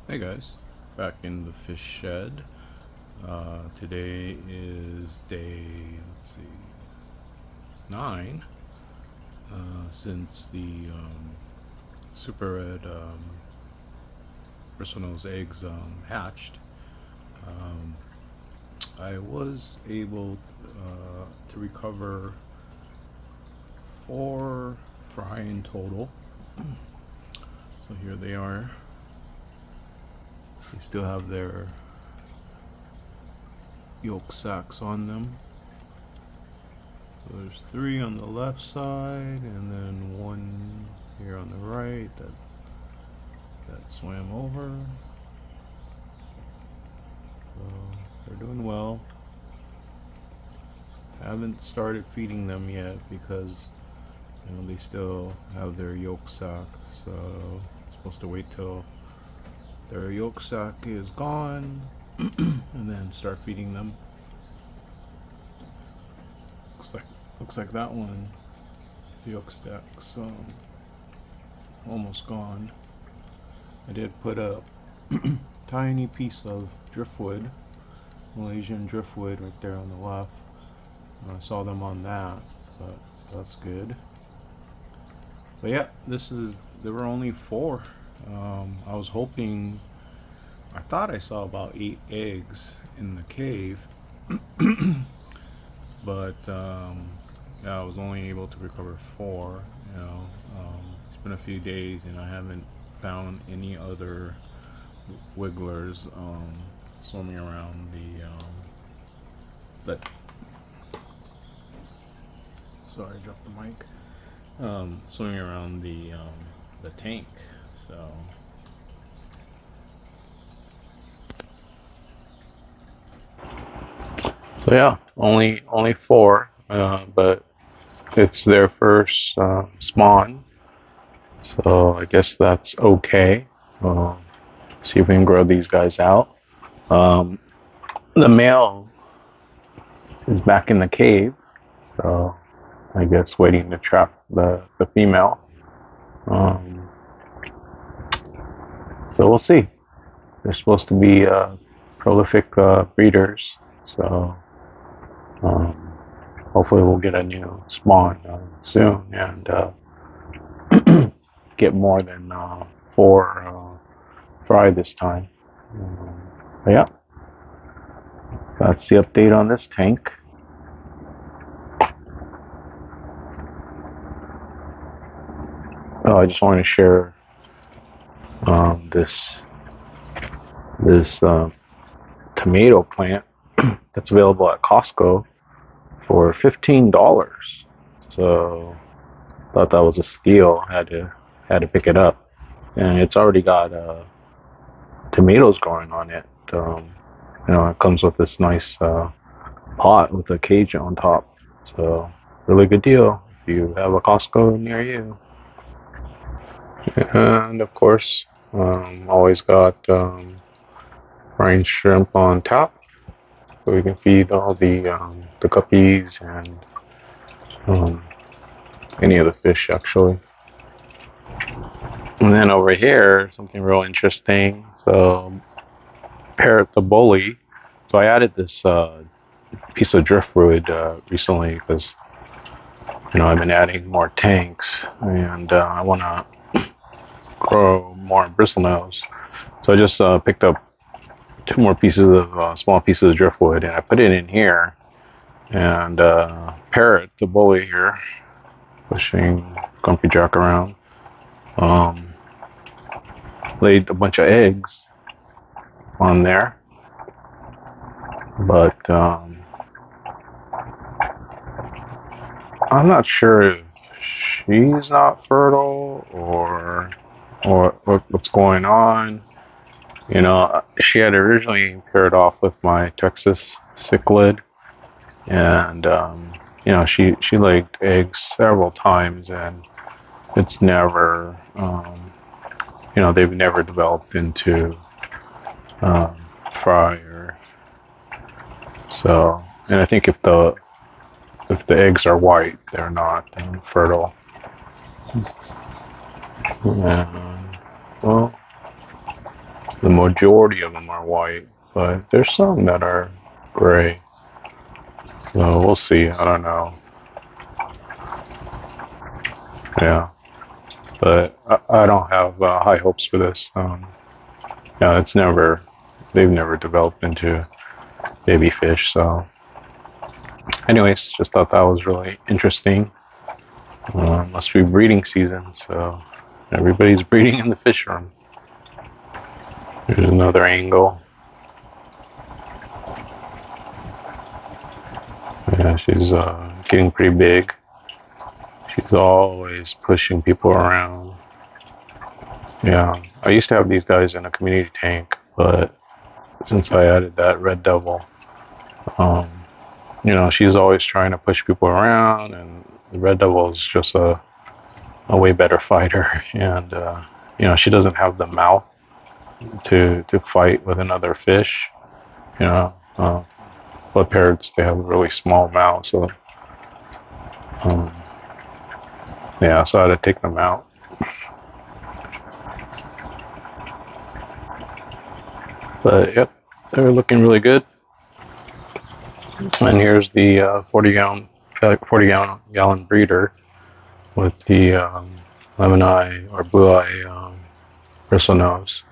Hey guys, back in the fish shed. Today is day, let's see, 9 since the Super Red Bristlenose eggs hatched. Um, I was able to recover 4 fry in total. So here they are. They still have their yolk sacs on them. So there's 3 on the left side, and then 1 here on the right that swam over. So they're doing well. I haven't started feeding them yet because they still have their yolk sac. So I'm supposed to wait till their yolk sac is gone and then start feeding them. Looks like that one, the yolk sack's almost gone. I did put a tiny piece of driftwood, Malaysian driftwood, right there on the left. I saw them on that, but that's good. But yeah, there were only 4. I was hoping, I thought I saw about 8 eggs in the cave, but yeah, I was only able to recover 4. It's been a few days and I haven't found any other wigglers swimming around the sorry, I dropped the mic. Swimming around the tank. So yeah, only 4, but it's their first spawn, so I guess that's okay. See if we can grow these guys out. Um, the male is back in the cave, so I guess waiting to trap the female. So we'll see. They're supposed to be prolific breeders, so um, hopefully we'll get a new spawn soon and get more than 4 fry this time. But yeah, that's the update on this tank. Oh, I just wanted to share this tomato plant that's available at Costco for $15. So thought that was a steal. Had to pick it up, and it's already got tomatoes growing on it. It comes with this nice pot with a cage on top. So really good deal if you have a Costco near you. And of course, always got brine shrimp on tap, so we can feed all the guppies and any of the fish actually. And then over here, something real interesting. So Parrot the bully. So I added this piece of driftwood recently because I've been adding more tanks and I want to grow more bristlenose. So I just picked up 2 more pieces of small pieces of driftwood and I put it in here. And Parrot the bully here, pushing Grumpy Jack around, laid a bunch of eggs on there, but I'm not sure if she's not fertile or what's going on. She had originally paired off with my Texas cichlid, and she laid eggs several times, and it's never they've never developed into fry or so. And I think if the eggs are white, they're not fertile. And, well, The majority of them are white, but there's some that are gray. So we'll see. I don't know. Yeah, but I don't have high hopes for this. Yeah, they've never developed into baby fish. So, anyways, just thought that was really interesting. Must be breeding season, so everybody's breeding in the fish room. Here's another angle. Yeah, she's getting pretty big. She's always pushing people around. Yeah, I used to have these guys in a community tank, but since I added that red devil, um, she's always trying to push people around, and the red devil is just a way better fighter, and she doesn't have the mouth to fight with another fish. You know, blood parrots, they have a really small mouth, so um, yeah, so I had to take them out. But yep, they're looking really good. And here's the 40 gallon breeder with the lemon eye or blue eye bristlenose.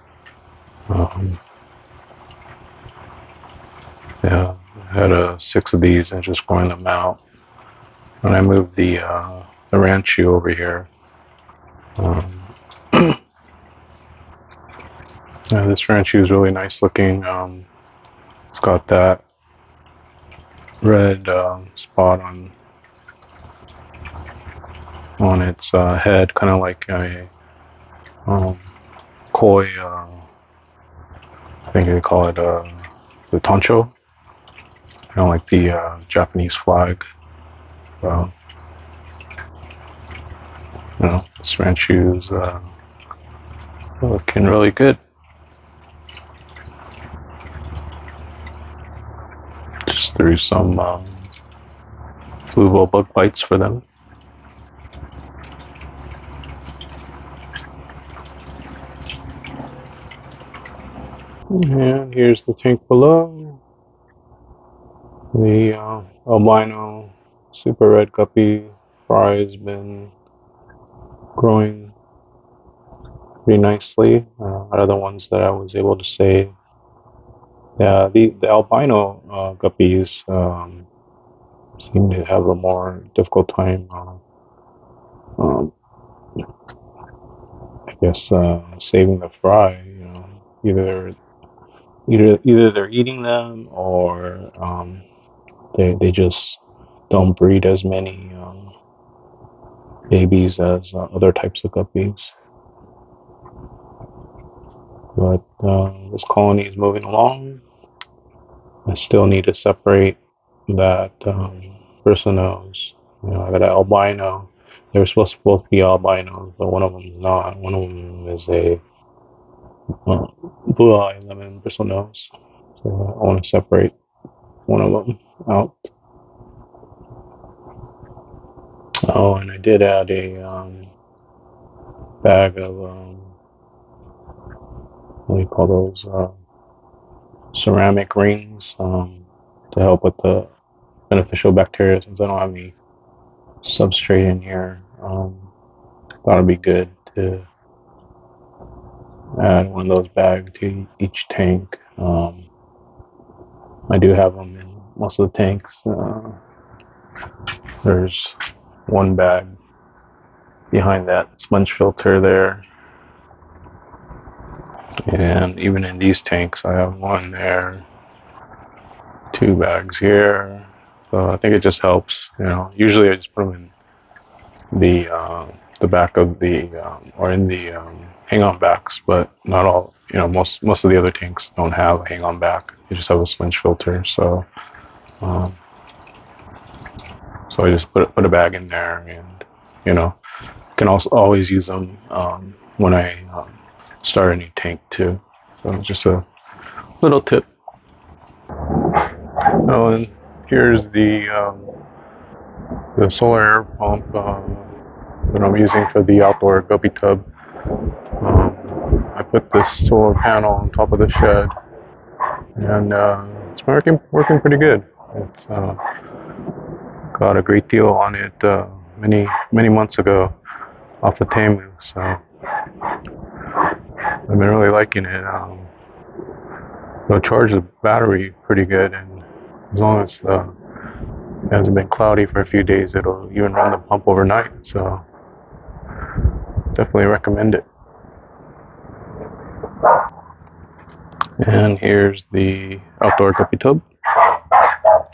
Yeah, I had 6 of these and just growing them out. When I moved the ranchu over here, yeah, this ranchu is really nice looking. It's got that red spot on its head, kind of like a koi. I think they call it the toncho, kind of like the Japanese flag. So, this ranchu's looking really good. Just threw some fluval bug bites for them. And here's the tank below. The albino Super Red Guppy Fry has been growing pretty nicely. Out of the ones that I was able to save, the albino guppies seem to have a more difficult time, I guess, saving the fry. Either they're eating them or they just don't breed as many babies as other types of guppies. But this colony is moving along. I still need to separate that bristlenose. I got an albino. They're supposed to both be albinos, but one of them is not. One of them is a blue eye lemon bristlenose. So I want to separate one of them out. Oh, and I did add a bag of what do you call those? Ceramic rings to help with the beneficial bacteria. Since I don't have any substrate in here, thought it'd be good to add one of those bags to each tank. I do have them in most of the tanks. There's one bag behind that sponge filter there, and even in these tanks I have one there, 2 bags here. So I think it just helps. Usually I just put them in the back of the or in the hang-on backs, but not all. Most of the other tanks don't have a hang-on back. They just have a sponge filter. So I just put a bag in there, and can also always use them when I start a new tank too. So just a little tip. Oh, and here's the solar air pump that I'm using for the outdoor guppy tub. I put this solar panel on top of the shed, and it's working pretty good. It's got a great deal on it many months ago off of Temu, so I've been really liking it. It'll charge the battery pretty good, and as long as it hasn't been cloudy for a few days, it'll even run the pump overnight. So definitely recommend it. And here's the outdoor guppy tub.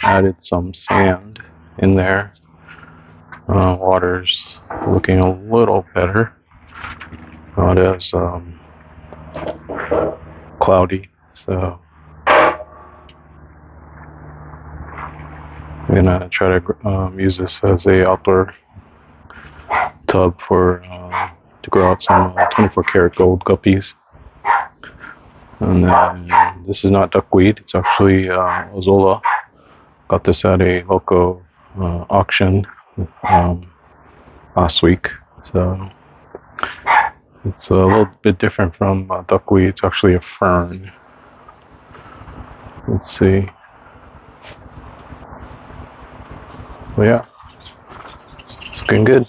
Added some sand in there. Water's looking a little better. Not as cloudy. So I'm gonna try to use this as a outdoor tub for to grow out some 24 karat gold guppies. And then this is not duckweed, it's actually Ozola. Got this at a local auction last week. So it's a little bit different from duckweed. It's actually a fern. Let's see. But yeah, it's looking good.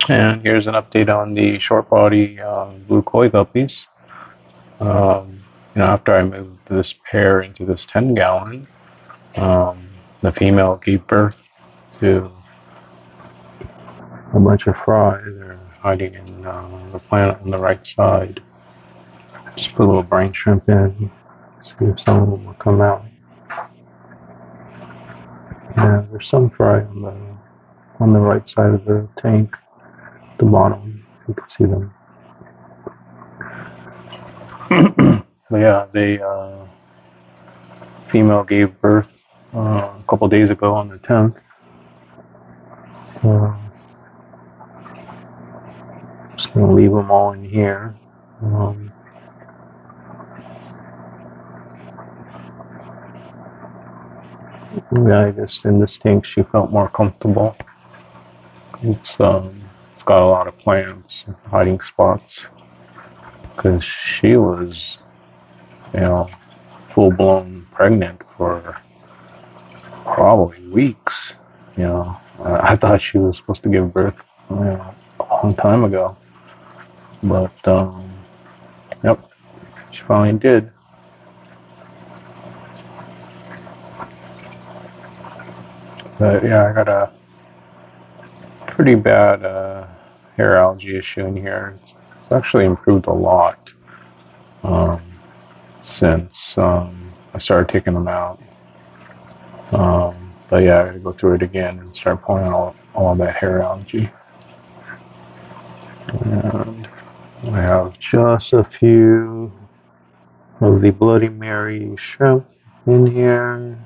And here's an update on the short body blue koi guppies. After I moved this pair into this 10-gallon, the female gave birth to a bunch of fry. They're hiding in the plant on the right side. Just put a little brine shrimp in, see if some of them will come out. Yeah, there's some fry on the right side of the tank, at the bottom. You can see them. But yeah, the female gave birth a couple days ago on the 10th. Just gonna leave them all in here. Yeah, I guess in this tank she felt more comfortable. It's got a lot of plants, hiding spots, because she was, full-blown pregnant for probably weeks. I thought she was supposed to give birth a long time ago, but yep, she finally did. But yeah, I got a pretty bad hair algae issue in here. It's actually improved a lot since I started taking them out. But yeah, I gotta go through it again and start pulling all that hair algae. And I have just a few of the Bloody Mary shrimp in here.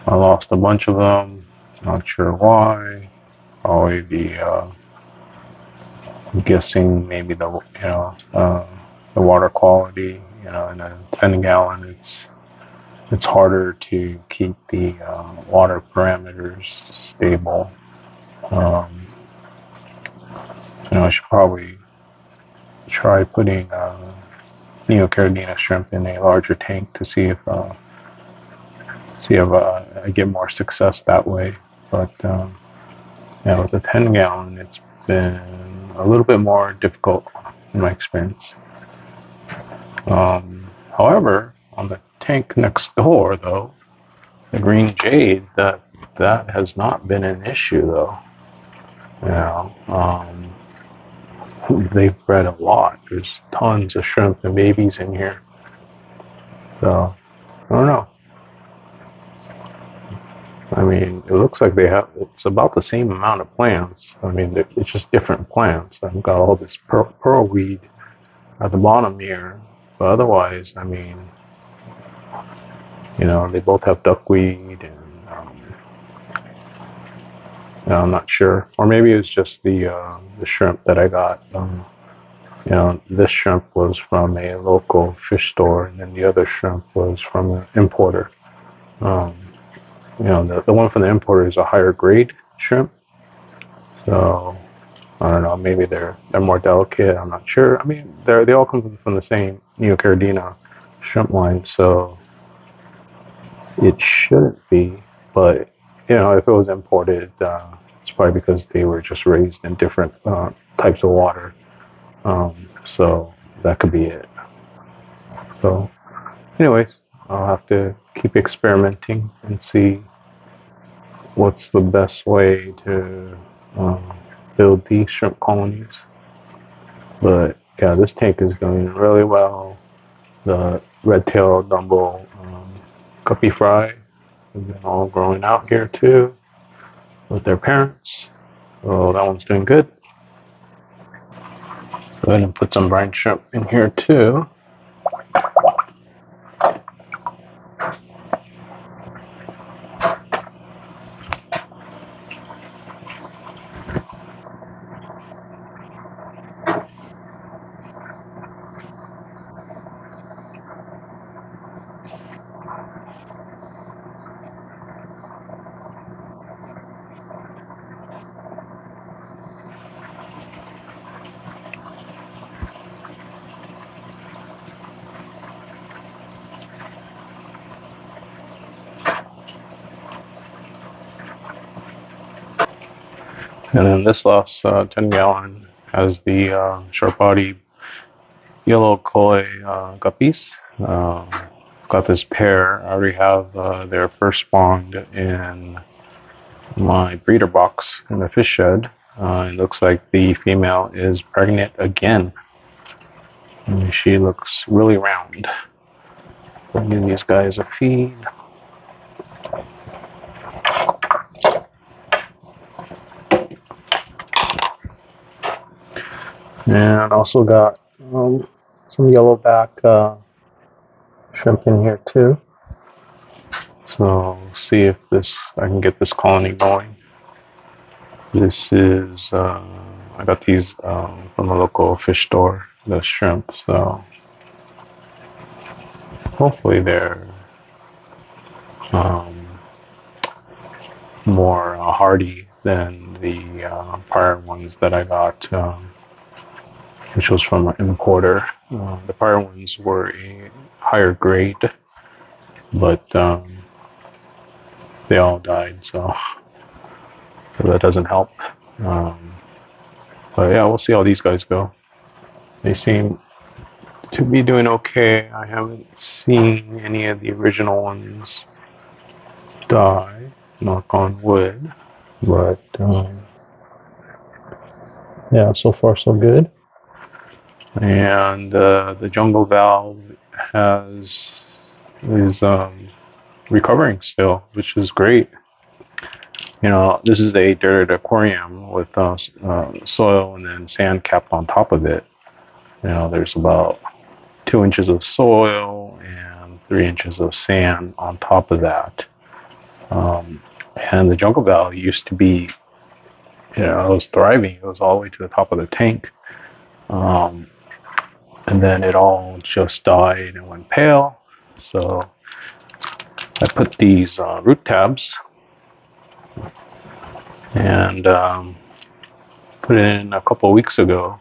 I lost a bunch of them, not sure why. Probably I'm guessing maybe the water quality. In a 10-gallon, it's harder to keep the water parameters stable. I should probably try putting Neocaridina shrimp in a larger tank to see if I get more success that way. But with the 10-gallon, it's been a little bit more difficult in my experience. However, on the tank next door, though, the green jade, that has not been an issue, though. They've bred a lot. There's tons of shrimp and babies in here. So, I don't know. I mean, it looks like it's about the same amount of plants. I mean, it's just different plants. I've got all this pearlweed at the bottom here. But otherwise, I mean, they both have duckweed, and I'm not sure. Or maybe it's just the shrimp that I got. This shrimp was from a local fish store, and then the other shrimp was from an importer. The one from the importer is a higher grade shrimp. So I don't know, maybe they're more delicate. I'm not sure. I mean, they all come from the same Neocaridina shrimp line, so it shouldn't be. But if it was imported, it's probably because they were just raised in different types of water. So that could be it. So, anyways, I'll have to keep experimenting and see what's the best way to build these shrimp colonies. But yeah, this tank is doing really well. The red-tailed Dumbo Guppy Fry have been all growing out here too with their parents. So that one's doing good. Go ahead and put some brine shrimp in here too. And then this last 10 gallon has the short body yellow koi guppies. Got this pair. I already have their first spawned in my breeder box in the fish shed. It looks like the female is pregnant again. And she looks really round. I'll give these guys a feed. And also got some yellowback shrimp in here too. So see if I can get this colony going. This is I got these from a local fish store, the shrimp. So hopefully they're more hardy than the prior ones that I got, which was from an importer. The prior ones were a higher grade, but they all died, so that doesn't help. But yeah, we'll see how these guys go. They seem to be doing okay. I haven't seen any of the original ones die, knock on wood, but yeah, so far so good. And the jungle valve is recovering still, which is great. This is a dirted aquarium with soil and then sand capped on top of it. There's about 2 inches of soil and 3 inches of sand on top of that. And the jungle valve used to be, it was thriving. It was all the way to the top of the tank. And then it all just died and went pale. So I put these root tabs and put it in a couple of weeks ago,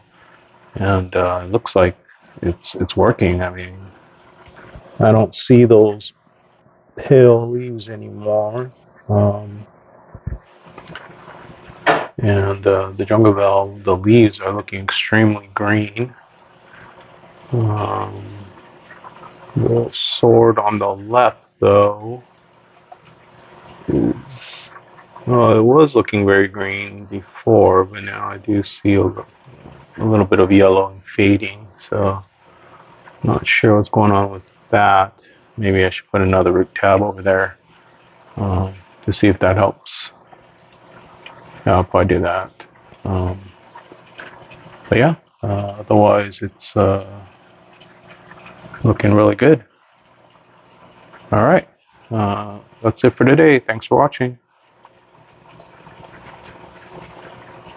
and it looks like it's working. I mean, I don't see those pale leaves anymore, and the jungle valve, the leaves are looking extremely green. The sword on the left, though, is it was looking very green before, but now I do see a little bit of yellow and fading, so I'm not sure what's going on with that. Maybe I should put another root tab over there to see if that helps. Yeah, I'll probably do that. But yeah, otherwise it's looking really good. All right, that's it for today. Thanks for watching.